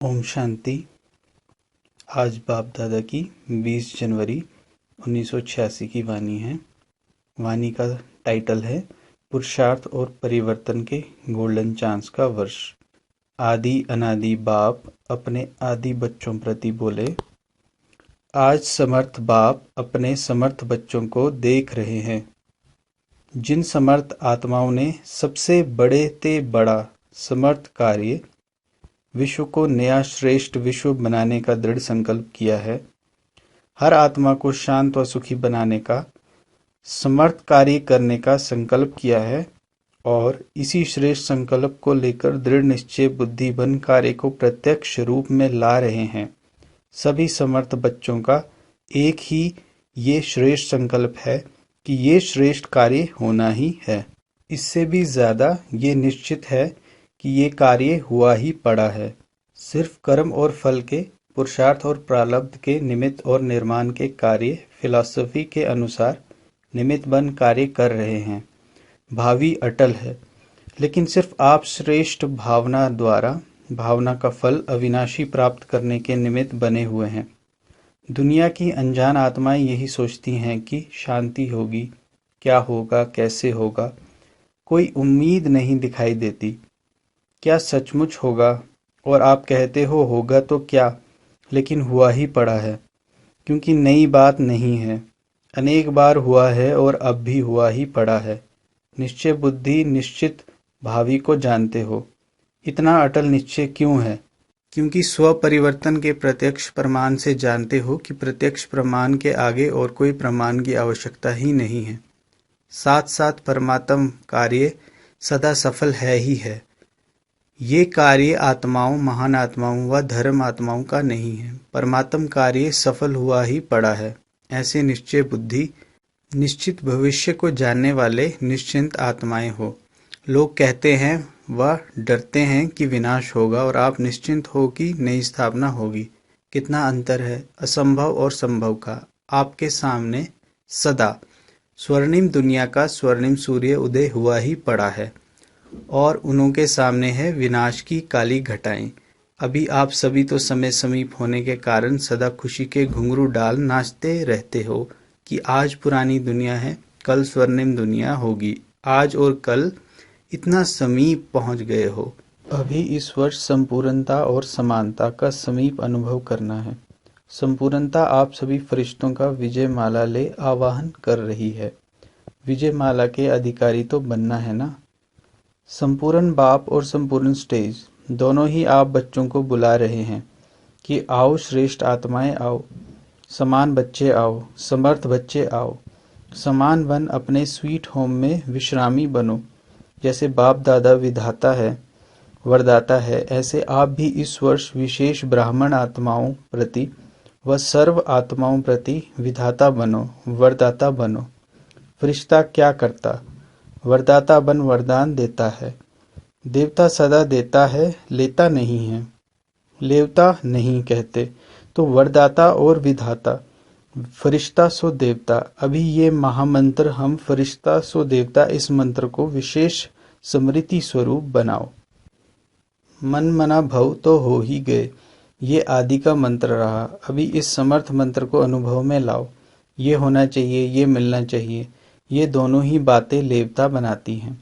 ओम शांति। आज बाप दादा की 20 जनवरी 1986 की वाणी है। वाणी का टाइटल है पुरुषार्थ और परिवर्तन के गोल्डन चांस का वर्ष। आदि अनादि बाप अपने आदि बच्चों प्रति बोले, आज समर्थ बाप अपने समर्थ बच्चों को देख रहे हैं। जिन समर्थ आत्माओं ने सबसे बड़े ते बड़ा समर्थ कार्य विश्व को नया श्रेष्ठ विश्व बनाने का दृढ़ संकल्प किया है, हर आत्मा को शांत व सुखी बनाने का समर्थ कार्य करने का संकल्प किया है और इसी श्रेष्ठ संकल्प को लेकर दृढ़ निश्चय बुद्धि बन कार्य को प्रत्यक्ष रूप में ला रहे हैं। सभी समर्थ बच्चों का एक ही ये श्रेष्ठ संकल्प है कि ये श्रेष्ठ कार्य होना ही है। इससे भी ज्यादा ये निश्चित है कि ये कार्य हुआ ही पड़ा है। सिर्फ कर्म और फल के, पुरुषार्थ और प्रारब्ध के निमित्त और निर्माण के कार्य फिलॉसफी के अनुसार निमित्त बन कार्य कर रहे हैं। भावी अटल है, लेकिन सिर्फ आप श्रेष्ठ भावना द्वारा भावना का फल अविनाशी प्राप्त करने के निमित्त बने हुए हैं। दुनिया की अनजान आत्माएं यही सोचती हैं कि शांति होगी, क्या होगा, कैसे होगा। कोई उम्मीद नहीं दिखाई देती। क्या सचमुच होगा? और आप कहते हो होगा तो क्या, लेकिन हुआ ही पड़ा है, क्योंकि नई बात नहीं है। अनेक बार हुआ है और अब भी हुआ ही पड़ा है। निश्चय बुद्धि निश्चित भावी को जानते हो। इतना अटल निश्चय क्यों है? क्योंकि स्व परिवर्तन के प्रत्यक्ष प्रमाण से जानते हो कि प्रत्यक्ष प्रमाण के आगे और कोई प्रमाण की आवश्यकता ही नहीं है। साथ साथ परमात्म कार्य सदा सफल है ही है। ये कार्य आत्माओं, महान आत्माओं व धर्म आत्माओं का नहीं है। परमात्म कार्य सफल हुआ ही पड़ा है। ऐसे निश्चय बुद्धि निश्चित भविष्य को जानने वाले निश्चिंत आत्माएं हो। लोग कहते हैं व डरते हैं कि विनाश होगा और आप निश्चिंत हो कि नई स्थापना होगी। कितना अंतर है असंभव और संभव का। आपके सामने सदा स्वर्णिम दुनिया का स्वर्णिम सूर्य उदय हुआ ही पड़ा है और उनके सामने है विनाश की काली घटाएं। अभी आप सभी तो समय समीप होने के कारण सदा खुशी के घुंघरू डाल नाचते रहते हो कि आज पुरानी दुनिया है, कल स्वर्णिम दुनिया होगी। आज और कल इतना समीप पहुंच गए हो। अभी इस वर्ष संपूर्णता और समानता का समीप अनुभव करना है। संपूर्णता आप सभी फरिश्तों का विजय माला ले आवाहन कर रही है। विजय माला के अधिकारी तो बनना है ना। संपूर्ण बाप और संपूर्ण स्टेज दोनों ही आप बच्चों को बुला रहे हैं कि आओ श्रेष्ठ आत्माएं आओ, समान बच्चे आओ, समर्थ बच्चे आओ, समान बन अपने स्वीट होम में विश्रामी बनो। जैसे बाप दादा विधाता है, वरदाता है, ऐसे आप भी इस वर्ष विशेष ब्राह्मण आत्माओं प्रति व सर्व आत्माओं प्रति विधाता बनो, वरदाता बनो। फरिश्ता क्या करता? वरदाता बन वरदान देता है। देवता सदा देता है, लेता नहीं है। लेवता नहीं कहते तो वरदाता और विधाता, फरिश्ता सो देवता। अभी ये महामंत्र हम फरिश्ता सो देवता, इस मंत्र को विशेष स्मृति स्वरूप बनाओ। मन मना भव तो हो ही गए, ये आदि का मंत्र रहा। अभी इस समर्थ मंत्र को अनुभव में लाओ। ये होना चाहिए, ये मिलना चाहिए, ये दोनों ही बातें लेवता बनाती हैं।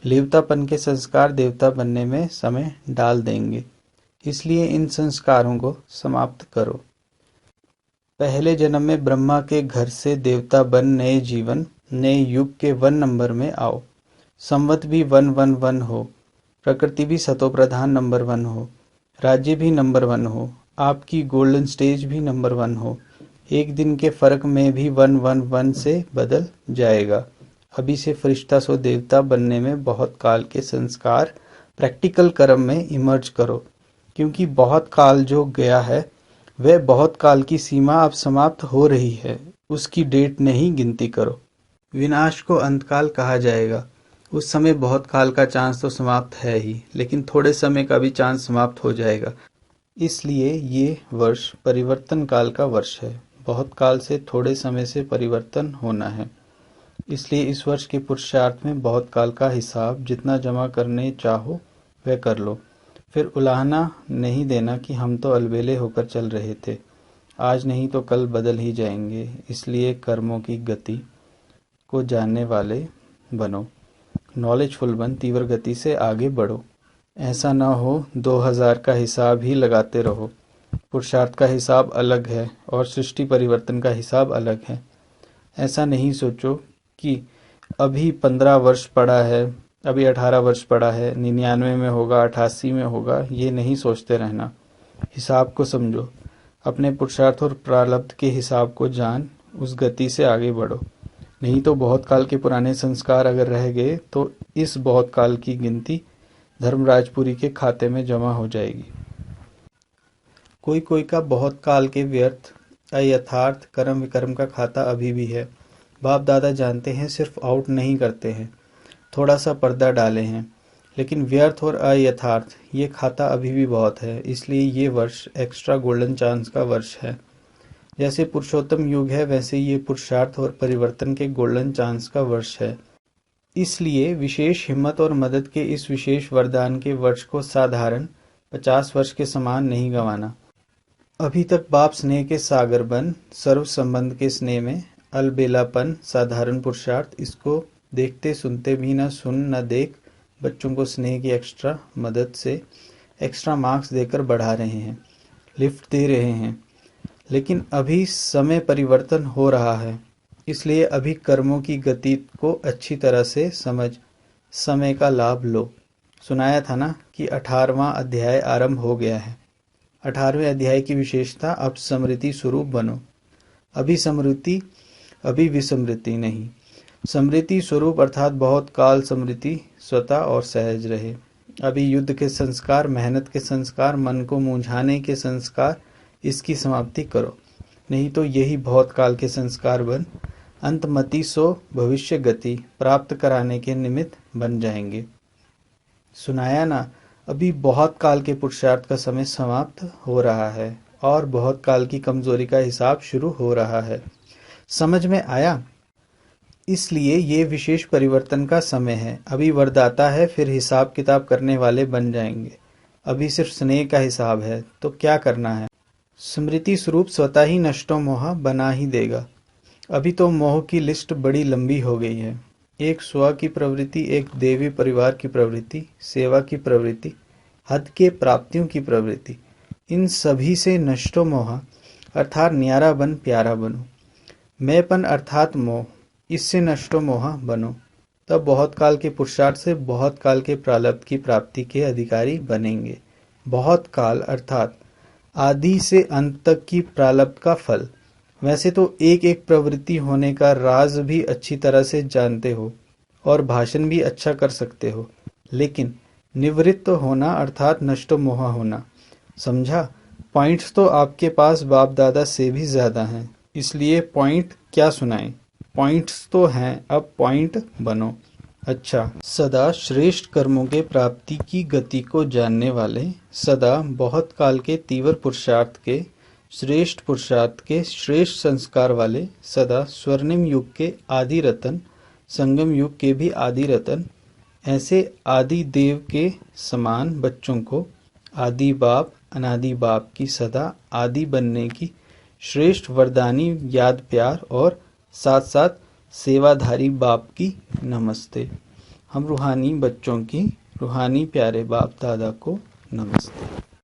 लेवतापन के संस्कार देवता बनने में समय डाल देंगे, इसलिए इन संस्कारों को समाप्त करो। पहले जन्म में ब्रह्मा के घर से देवता बन नए जीवन, नए युग के 1 नंबर में आओ। संवत भी 111 हो, प्रकृति भी सतो प्रधान नंबर 1 हो, राज्य भी नंबर 1 हो, आपकी गोल्डन स्टेज भी नंबर 1 हो। एक दिन के फर्क में भी 111 से बदल जाएगा। अभी से फरिश्ता सो देवता बनने में बहुत काल के संस्कार प्रैक्टिकल कर्म में इमर्ज करो, क्योंकि बहुत काल जो गया है वह बहुत काल की सीमा अब समाप्त हो रही है। उसकी डेट नहीं गिनती करो। विनाश को अंतकाल कहा जाएगा। उस समय बहुत काल का चांस तो समाप्त है ही, लेकिन थोड़े समय का भी चांस समाप्त हो जाएगा। इसलिए ये वर्ष परिवर्तन काल का वर्ष है। बहुत काल से थोड़े समय से परिवर्तन होना है। इसलिए इस वर्ष के पुरुषार्थ में बहुत काल का हिसाब जितना जमा करने चाहो वह कर लो। फिर उलाहना नहीं देना कि हम तो अलबेले होकर चल रहे थे, आज नहीं तो कल बदल ही जाएंगे। इसलिए कर्मों की गति को जानने वाले बनो, नॉलेजफुल बन, तीव्र गति से आगे बढ़ो। ऐसा ना हो 2000 का हिसाब ही लगाते रहो। पुरुषार्थ का हिसाब अलग है और सृष्टि परिवर्तन का हिसाब अलग है। ऐसा नहीं सोचो कि अभी 15 वर्ष पड़ा है, अभी 18 वर्ष पड़ा है, 99 में होगा, 88 में होगा, ये नहीं सोचते रहना। हिसाब को समझो, अपने पुरुषार्थ और प्रारब्ध के हिसाब को जान, उस गति से आगे बढ़ो। नहीं तो बहुत काल के पुराने संस्कार अगर रह गए तो इस बहुत काल की गिनती धर्मराजपुरी के खाते में जमा हो जाएगी। कोई कोई का बहुत काल के व्यर्थ अयथार्थ कर्म विकर्म का खाता अभी भी है। बाप दादा जानते हैं, सिर्फ आउट नहीं करते हैं, थोड़ा सा पर्दा डाले हैं, लेकिन व्यर्थ और अयथार्थ ये खाता अभी भी बहुत है। इसलिए ये वर्ष एक्स्ट्रा गोल्डन चांस का वर्ष है। जैसे पुरुषोत्तम युग है, वैसे ये पुरुषार्थ और परिवर्तन के गोल्डन चांस का वर्ष है। इसलिए विशेष हिम्मत और मदद के इस विशेष वरदान के वर्ष को साधारण 50 वर्ष के समान नहीं गंवाना। अभी तक बाप स्नेह के सागर बन, सर्व संबंध के स्नेह में अलबेलापन, साधारण पुरुषार्थ, इसको देखते सुनते भी न सुन न देख बच्चों को स्नेह की एक्स्ट्रा मदद से एक्स्ट्रा मार्क्स देकर बढ़ा रहे हैं, लिफ्ट दे रहे हैं। लेकिन अभी समय परिवर्तन हो रहा है, इसलिए अभी कर्मों की गति को अच्छी तरह से समझ, समय का लाभ लो। सुनाया था ना कि 18वां अध्याय आरंभ हो गया है। 18वें अध्याय की विशेषता, अब समृद्धि स्वरूप बनो। अभी समृद्धि, अभी विस्मृति नहीं। समृद्धि स्वरूप अर्थात बहुत काल समृद्धि स्वतः और सहज रहे। अभी युद्ध के संस्कार, मेहनत के संस्कार, मन को मुंझाने के संस्कार, इसकी समाप्ति करो। नहीं तो यही बहुत काल के संस्कार बन अंतमति सो भविष्य गति प्राप्त कराने के निमित्त बन जाएंगे। सुनाया ना, अभी बहुत काल के पुरुषार्थ का समय समाप्त हो रहा है और बहुत काल की कमजोरी का हिसाब शुरू हो रहा है। समझ में आया? इसलिए ये विशेष परिवर्तन का समय है। अभी वरदाता है, फिर हिसाब किताब करने वाले बन जाएंगे। अभी सिर्फ स्नेह का हिसाब है, तो क्या करना है? स्मृति स्वरूप स्वतः ही नष्टो मोह बना ही देगा। अभी तो मोह की लिस्ट बड़ी लंबी हो गई है। एक स्व की प्रवृत्ति, एक देवी परिवार की प्रवृत्ति, सेवा की प्रवृत्ति, हद के प्राप्तियों की प्रवृत्ति, इन सभी से नष्टो मोह अर्थात न्यारा बन, प्यारा बनो। मैंपन अर्थात मोह, इससे नष्टो मोह बनो। तब बहुत काल के पुरुषार्थ से बहुत काल के प्रारब्ध की प्राप्ति के अधिकारी बनेंगे। बहुत काल अर्थात आदि से अंत तक की प्रारब्ध का फल। वैसे तो एक एक प्रवृत्ति होने का राज भी अच्छी तरह से जानते हो और भाषण भी अच्छा कर सकते हो, लेकिन निवृत्त होना अर्थात नष्ट मोह होना, समझा? पॉइंट्स तो आपके पास बाप दादा से भी ज्यादा हैं, इसलिए पॉइंट क्या सुनाएं? पॉइंट्स तो हैं, अब पॉइंट बनो। अच्छा, सदा श्रेष्ठ कर्मों के प्राप्ति की गति को जानने वाले, सदा बहुत काल के तीव्र पुरुषार्थ के, श्रेष्ठ पुरुषार्थ के श्रेष्ठ संस्कार वाले, सदा स्वर्णिम युग के आदि रतन, संगम युग के भी आदि रतन, ऐसे आदि देव के समान बच्चों को आदि बाप अनादि बाप की सदा आदि बनने की श्रेष्ठ वरदानी याद प्यार और साथ साथ सेवाधारी बाप की नमस्ते। हम रूहानी बच्चों की रूहानी प्यारे बाप दादा को नमस्ते।